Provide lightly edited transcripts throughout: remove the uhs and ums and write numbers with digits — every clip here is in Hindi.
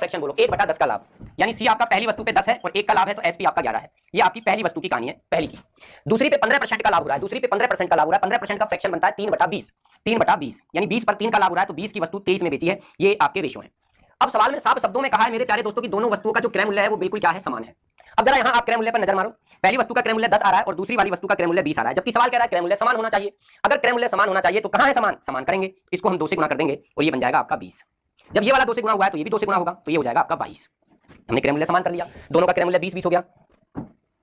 फ्रैक्शन बोलो, 1/10 का लाभ, यानी सी आपका पहली वस्तु पे 10 है और 1 का लाभ है तो एसपी आपका 11 है। ये आपकी पहली वस्तु की कहानी है, पहली की। दूसरी पे 15% का लाभ हो रहा है, दूसरी पे 15% का लाभ हो रहा है, 15% का फ्रैक्शन बनता है 3/20, 3/20 यानी 20 पर 3 का लाभ हो रहा है तो 20 की वस्तु 23 में बेची है। ये आपके रेशो है। अब सवाल में साफ शब्दों में कहा है मेरे प्यारे दोस्तों की दोनों वस्तुओं का जो क्रय मूल्य है वो बिल्कुल क्या है, समान है। अब जरा यहां आप क्रय मूल्य पर नजर मारो, पहली वस्तु का क्रय मूल्य 10 आ रहा है और दूसरी वाली वस्तु का क्रय मूल्य 20 आ रहा है, जबकि सवाल कह रहा है क्रय मूल्य समान होना चाहिए। अगर क्रय मूल्य समान होना चाहिए तो कहां है समान, समान करेंगे, इसको हम 2 से गुणा कर देंगे और ये बन जाएगा आपका 20। जब ये वाला 2 से गुणा हुआ है तो ये भी 2 से गुणा होगा तो ये हो जाएगा आपका 22। हमने क्रय मूल्य समान कर लिया, दोनों का क्रय मूल्य 20 20 हो गया।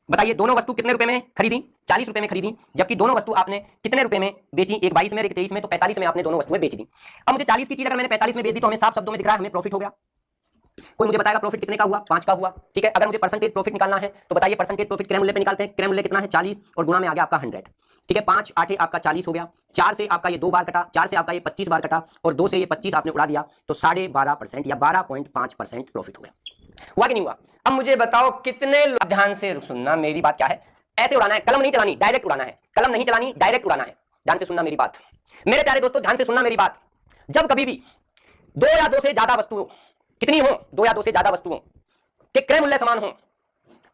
बताइए दोनों वस्तु कितने रुपए में खरीदी, 40 रुपए में खरीदी, जबकि दोनों वस्तु आपने कितने रुपए में बेची, एक 22 में और एक 23 में, तो 45 में आपने दोनों वस्तुएं बेच दी। अब मुझे 40 की चीज अगर मैंने 45 में बेच दी तो हमें साफ शब्दों में दिख रहा है हमें प्रॉफिट हो गया। कोई मुझे बताएगा प्रॉफिट कितने का हुआ, 5 का हुआ। ठीक है, अगर मुझे परसेंटेज प्रॉफिट निकालना है तो बताइए परसेंटेज प्रॉफिट क्रय मूल्य पे निकालते हैं। क्रय मूल्य कितना है 40 और गुणा में आ गया आपका 100। ठीक है, 5 8 आपका 40 हो गया, 4 से आपका ये 2 बार कटा, 4 से आपका ये 25 बार कटा और 2 से ये 25 आपने उड़ा दिया तो 12.5% या 12.5% प्रॉफिट हो गया। हुआ कि नहीं हुआ? अब मुझे बताओ कितने, ध्यान से सुनना मेरी बात क्या है, ऐसे उड़ाना है, कलम नहीं चलानी, डायरेक्ट उड़ाना है, कलम नहीं चलानी, डायरेक्ट उड़ाना है। ध्यान से सुनना मेरी बात, मेरे प्यारे दोस्तों ध्यान से सुनना मेरी बात। जब कभी भी 2 या 2 से ज्यादा वस्तुओं, कितनी हो, 2 या 2 से ज्यादा वस्तुओं के क्रय मूल्य समान हो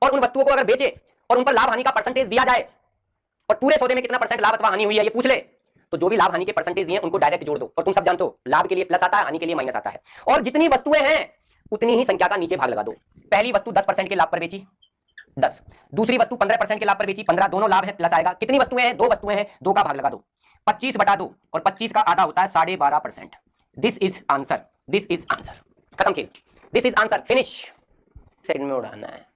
और उन वस्तुओं को अगर बेचे और उन पर लाभ हानि का परसेंटेज दिया जाए और पूरे सौदे में कितना परसेंट लाभ अथवा हानि हुई है ये पूछ ले, तो जो भी लाभ हानि के परसेंटेज दिए उनको डायरेक्ट जोड़ दो। और तुम सब जानते हो लाभ के लिए प्लस आता है, हानि के लिए माइनस आता है, और जितनी वस्तुएं हैं उतनी ही संख्या का नीचे भाग लगा दो। पहली वस्तु 10% के लाभ पर बेची 10, दूसरी वस्तु 15% के लाभ पर बेची 15, दोनों लाभ है प्लस आएगा। कितनी वस्तुएं हैं, 2 वस्तुएं हैं, 2 का भाग लगा दो, 25 बटा 2 और 25 का आधा होता है 12.5%। This is answer, this is answer, खत्म खेल, this is answer, finish. Second में उड़ाना है,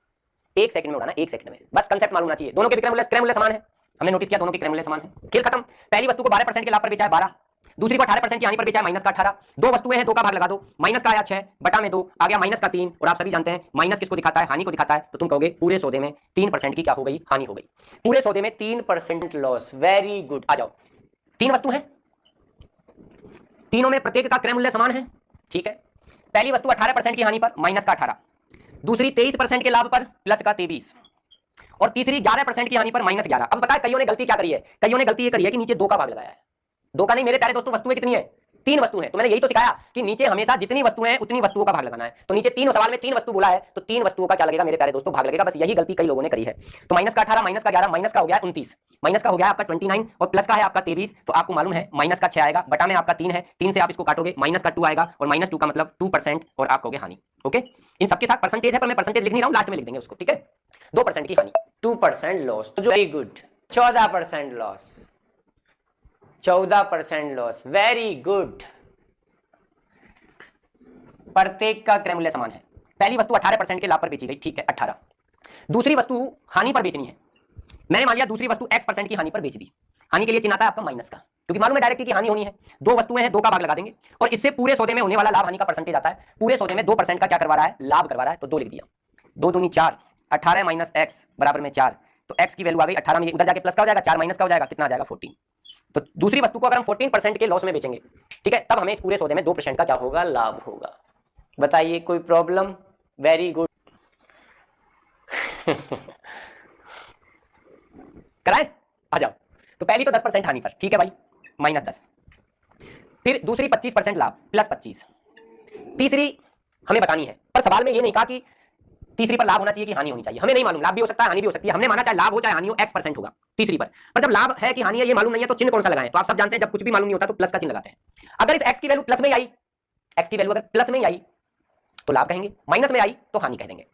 1 सेकंड में उड़ाना, 1 सेकंड में, बस कंसेप्ट मालूम होना चाहिए। दोनों के क्रय मूल्य समान है, हमने नोटिस किया दोनों के क्रय मूल्य समान है, खेल खत्म। पहली वस्तु को 12% के लाभ पर बेचा है 12, दूसरी को 18% की हानि पर बेचा है माइनस का 18। 2 वस्तुएं हैं, 2 का भाग लगा दो, माइनस का आया 6 बटा में 2 आ गया माइनस का 3, और आप सभी जानते हैं माइनस किसको दिखाता है, हानि को दिखाता है। तो तुम कहोगे पूरे सौदे में 3% की क्या हो गई, हानि हो गई, पूरे सौदे में 3% लॉस। वेरी गुड, आ जाओ, 3 वस्तु है, तीनों में प्रत्येक का क्रय मूल्य समान है। ठीक है, पहली वस्तु 18% की हानि पर माइनस का 18, दूसरी 23% के लाभ पर प्लस का 23 और तीसरी 11% की हानि पर माइनस 11। अब बताए कईयों ने गलती क्या करी है, कईयों ने गलती ये करी है कि नीचे 2 का भाग लगाया है। 2 का नहीं मेरे प्यारे दोस्तों, वस्तुएं कितनी है, 3 वस्तु है। तो मैंने यही तो सिखाया कि नीचे हमेशा जितनी वस्तुएं हैं उतनी वस्तुओं का भाग लगाना है। तो नीचे 3 सवाल में 3 वस्तु बोला है तो 3 वस्तुओं का क्या लगेगा मेरे प्यारे दोस्तों, भाग लगेगा। बस यही गलती कई लोगों ने करी है। तो माइनस का 18, माइनस का 11, माइनस का हो गया 29, माइनस का हो गया आपका 29 और प्लस का है आपका 23। तो आपको मालूम है माइनस का 6 आएगा, बटा में आपका 3 है, 3 से आप इसको काटोगे माइनस का 2 आएगा और माइनस 2 का मतलब 2% और आप कहोगे हानि। ओके, इन सबके साथ परसेंटेज है पर मैं परसेंटेज लिख नहीं रहा हूं, लास्ट में लिख देंगे उसको। ठीक है, 2% की हानि, 2% लॉस, तो very good, 14% loss, 14% loss, very good. प्रत्येक का क्रय मूल्य समान है। पहली वस्तु 18% के लाभ पर बेची गई, ठीक है 18, दूसरी वस्तु हानि पर बेचनी है, मैंने मान लिया दूसरी वस्तु x% की हानि पर बेच दी। हानि के लिए चिन्ह आता है आपका माइनस का, क्योंकि मालूम है डायरेक्ट की हानि होनी है। 2 वस्तुएं हैं, 2 का भाग लगा देंगे और इससे पूरे सौदे में होने वाला लाभ हानि का परसेंटेज आता है। पूरे सौदे में 2% का क्या करवा रहा है, लाभ करवा रहा है, तो 2 लिख दिया। 2 दूनी 4, 18 माइनस x बराबर में 4, तो x की वैल्यू आ गई 18 में, उधर जाके प्लस का हो जाएगा, 4 माइनस का हो जाएगा, कितना आ जाएगा 14। तो दूसरी वस्तु को अगर हम 14% के लॉस में बेचेंगे, ठीक है, तब हमें इस पूरे सौदे में 2% का क्या होगा, लाभ होगा। बताइए कोई प्रॉब्लम? Very good. कराए, आ जाओ। तो पहली तो 10% हानि पर, ठीक है भाई, माइनस 10, फिर दूसरी 25% लाभ प्लस 25, तीसरी हमें बतानी है, पर सवाल में ये नहीं कहा कि तीसरी पर लाभ होना चाहिए कि हानि होनी चाहिए, हमें नहीं मालूम, लाभ भी हो सकता है हानि भी हो सकती है। हमने माना चाहे लाभ हो चाहे हानि हो x% होगा तीसरी पर जब लाभ है कि हानि है ये मालूम नहीं है तो चिन्ह कौन सा लगाएं। तो आप सब जानते हैं जब कुछ भी मालूम नहीं होता तो प्लस का चिन्ह लगाते हैं। अगर इस x की वैल्यू प्लस में आई, x की वैल्यू अगर प्लस में आई तो लाभ कहेंगे, माइनस में आई तो हानि कह देंगे।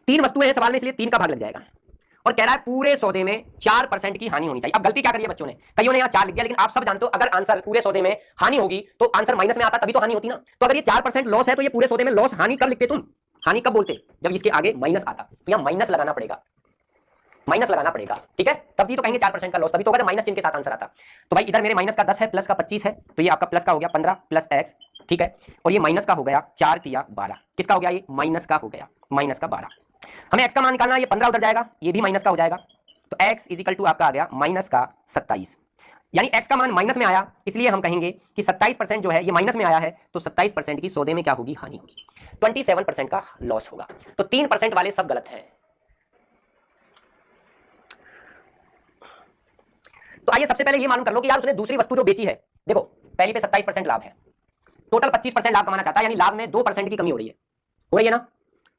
3 वस्तुएं हैं सवाल में इसलिए 3 का भाग लग जाएगा और कह रहा है पूरे सौदे में 4% की हानि होनी चाहिए। अब गलती क्या करी है बच्चों ने, कईयों ने यहाँ 4 लिख दिया, लेकिन आप सब जानते हो अगर आंसर पूरे सौदे में हानि होगी तो आंसर माइनस में आता तभी तो हानि होती ना। तो अगर ये 4% लॉस है तो ये पूरे सौदे में लॉस, हानि कब लिखते तुम, हानि कब बोलते, जब इसके आगे माइनस आता। तो यहाँ माइनस लगाना पड़ेगा, माइनस लगाना पड़ेगा, ठीक है, तभी तो कहेंगे 4% का लॉस, तभी तो होगा माइनस चिन्ह के साथ आंसर आता। तो भाई इधर मेरे माइनस का 10 है, प्लस का 25 है, तो ये आपका प्लस का हो गया 15 प्लस x, ठीक है, और ये माइनस का हो गया 4 तिया 12, किसका हो गया, ये माइनस का हो गया, माइनस का 12। हमें x का मान निकालना है, ये 15 उधर जाएगा, ये भी माइनस का हो जाएगा, तो x इजिकल टू आपका आ गया माइनस का 27, यानी x का मान माइनस में आया, इसलिए हम कहेंगे कि 27% जो है ये माइनस में आया है, तो 27% की सौदे में क्या होगी, हानि होगी, 27% का लॉस होगा। तो 3% वाले सब गलत हैं। तो आइए सबसे पहले ये मालूम कर लो कि यार उसने दूसरी वस्तु जो बेची है, देखो पहली पे 27% लाभ है, टोटल 25% लाभ कमाना चाहता है, यानी लाभ में 2% की कमी हो रही है, हो रही है ना,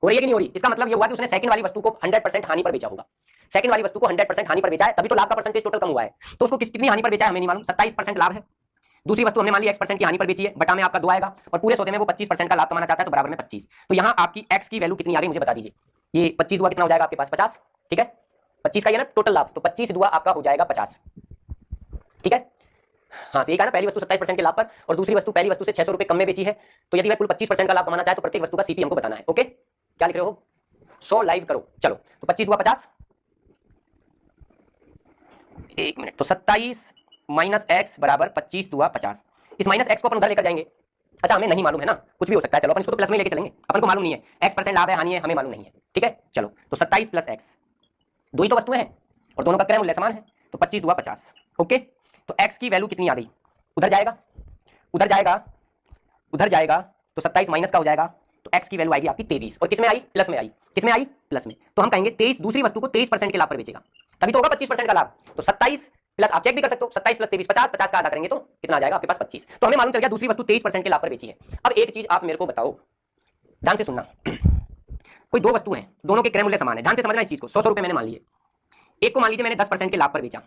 हो रही है कि नहीं हो रही? इसका मतलब ये हुआ कि उसने सेकंड वाली वस्तु को 100% हानि पर बेचा होगा। सेकंड वाली वस्तु को 100% हानि पर बेचा है, तभी तो लाभ का परसेंटेज टोटल कम हुआ है। तो उसको कितनी हानि पर बेचा है हमें नहीं मालूम, 27% लाभ है। दूसरी वस्तु हमने मान ली x% की हानि पर बेची है, बटा में आपका 2 आएगा, और पूरे सौदे में वो 25% का लाभ कमाना चाहता है, तो बराबर में 25। तो यहाँ आपकी x की वैल्यू कितनी आ गई मुझे बता दीजिए। ये 25 दुआ कितना हो जाएगा आपके पास, 50। ठीक है, 25 का ये ना टोटल लाभ, तो 25 दुआ आपका हो जाएगा 50। ठीक है, हाँ सही कहा ना, पहली वस्तु 27% के लाभ पर और दूसरी वस्तु पहली वस्तु से 600 रुपए कम में बेची है। तो यदि वह कुल 25% का लाभ कमाना चाहे तो प्रत्येक वस्तु का सीपी हमको बताना है। ओके, क्या लिख रहे हो? 100 लाइव करो। चलो, तो 25 दुआ 50, एक मिनट, तो 27 माइनस एक्स बराबर 25 दुआ 50। इस माइनस एक्स को अपन उधर लेकर जाएंगे। अच्छा, हमें नहीं मालूम है ना, कुछ भी हो सकता है, चलो अपन इसको तो प्लस में लेके चलेंगे, अपन को मालूम नहीं है x% लाभ है हानि है, हमें मालूम नहीं है। ठीक है, चलो, तो 27 प्लस एक्स, दो ही तो वस्तुएं हैं और दोनों का क्रय मूल्य समान है, तो 25 दुआ 50। ओके, तो x की वैल्यू कितनी आ गई, उधर जाएगा, उधर जाएगा, उधर जाएगा, तो 27 माइनस का हो जाएगा, तो x की वैल्यू आएगी आपकी 23। और किसमें आई? प्लस में आई। किसमें आई? प्लस में। तो हम कहेंगे 23 दूसरी वस्तु को 23% के लाभ पर बेचेगा, तभी तो होगा 25% का लाभ। तो 27 प्लस, आप चेक भी कर सकते हो, 27 प्लस 23 50, 50 का आधा करेंगे तो कितना आ जाएगा आपके पास 25। तो हमें मालूम चल गया दूसरी वस्तु 23% के लाभ पर बेची है। अब एक चीज आप मेरे को बताओ, ध्यान से सुनना, कोई दो वस्तु है, दोनों के क्रय मूल्य समान है, ध्यान से समझना इस चीज को। 100 रुपए मैंने मान लिए, एक को मान लीजिए मैंने 10% के लाभ पर बेचा,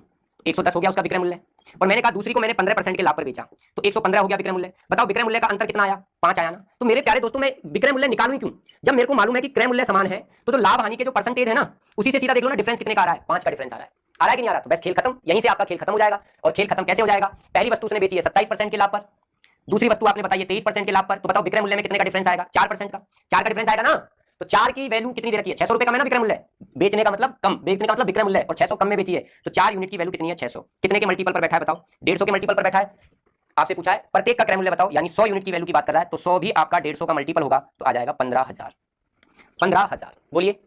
110 हो गया उसका विक्रय मूल्य, और मैंने कहा दूसरी को मैंने 15% के लाभ पर बेचा, तो 115 हो गया विक्रय मूल्य। बताओ विक्रय मूल्य का अंतर कितना आया? 5 आया ना। तो मेरे प्यारे दोस्तों, मैं विक्रय मूल्य निकालूं क्यों, जब मेरे को मालूम है कि क्रय मूल्य समान है, तो जो लाभ हानि के जो परसेंटेज है ना, उसी से सीधा देख लो ना डिफरेंस कितने का आ रहा है, 5 का डिफरेंस आ रहा है। आ रहा है कि नहीं आ रहा? तो बस खेल खत्म, यहीं से आपका खेल खत्म हो जाएगा। और खेल खत्म कैसे हो जाएगा? पहली वस्तु उसने बेची है 27% के लाभ पर, दूसरी वस्तु आपने बताई है 23% के लाभ पर, तो बताओ विक्रय मूल्य में कितने का डिफरेंस आएगा? 4% का। 4 का डिफरेंस आएगा ना, तो 4 की वैल्यू कितनी दे रखी है? 600 रुपए कम है ना विक्रय मूल्य, बेचने का मतलब कम, बेचने का मतलब विक्रय मूल्य, और 600 कम में बेची है, तो 4 यूनिट की वैल्यू कितनी है? 600। कितने के मल्टीपल पर बैठा है बताओ? 150 के मल्टीपल पर बैठा है। आपसे पूछा है प्रत्येक का क्रय मूल्य बताओ, यानी 100 यूनिट की वैल्यू की बात कर रहा है, तो 100 भी आपका 150 का मल्टीपल होगा, तो आ जाएगा 15,000। 15,000। बोलिए,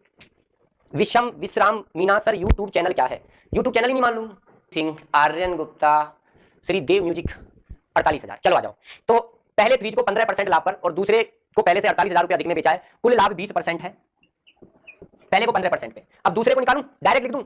विषम विश्राम मीना सर यूट्यूब चैनल क्या है? यूट्यूब चैनल ही नहीं मालूम? सिंह, आर्यन गुप्ता, श्री देव म्यूजिक, 48,000। चलो आ जाओ। तो पहले फ्रिज को 15% लाभ पर और दूसरे को पहले से 48,000 रुपये अधिक में बेचा है, कुल लाभ 20% है, पहले को 15% पे। अब दूसरे को निकालूं, डायरेक्ट लिख दूं,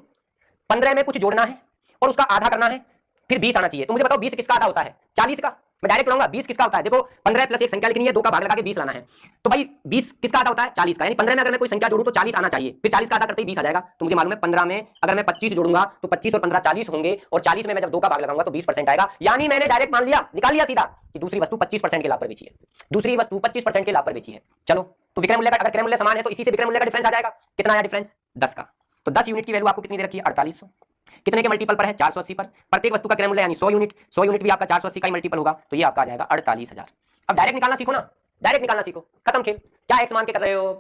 15 में कुछ जोड़ना है और उसका आधा करना है, फिर 20 आना चाहिए। तो मुझे बताओ 20 किसका आधा होता है? 40 का। मैं डायरेक्ट लाऊंगा, 20 किसका होता है? देखो 15 प्लस एक संख्या लिखनी है, 2 का भाग लगा के 20 लाना है, तो भाई 20 किसका आधा होता है? 40 का। यानी 15 में अगर मैं कोई संख्या जोड़ूं तो 40 आना चाहिए, फिर 40 का आधा करते ही 20 आ जाएगा। तो मुझे मालूम है 15 में अगर मैं 25 जोड़ूंगा तो 25 और 15 40 होंगे, और 40 में मैं जब 2 का भाग लगाऊंगा तो 20% आएगा। यानी मैंने डायरेक्ट मान लिया, निकाल लिया सीधा कि दूसरी वस्तु 25% के लाभ पर बेची है, दूसरी वस्तु 25% के लाभ पर बेची है। चलो, तो विक्रय मूल्य का, अगर क्रय मूल्य समान है तो इसी से विक्रय मूल्य का डिफरेंस आ जाएगा। कितना आया डिफरेंस? 10 का। तो 10 यूनिट की वैल्यू आपको कितनी दे रखी है? 4800। कितने के मल्टीपल पर है? 480 पर। प्रत्येक वस्तु का क्रय मूल्य यानी 100 यूनिट, 100 यूनिट भी आपका 480 का ही मल्टीपल होगा, तो ये आपका आ जाएगा 48,000। अब डायरेक्ट निकालना सीखो ना, डायरेक्ट निकालना सीखो, खत्म खेल। क्या एक्स मान के कर रहे हो?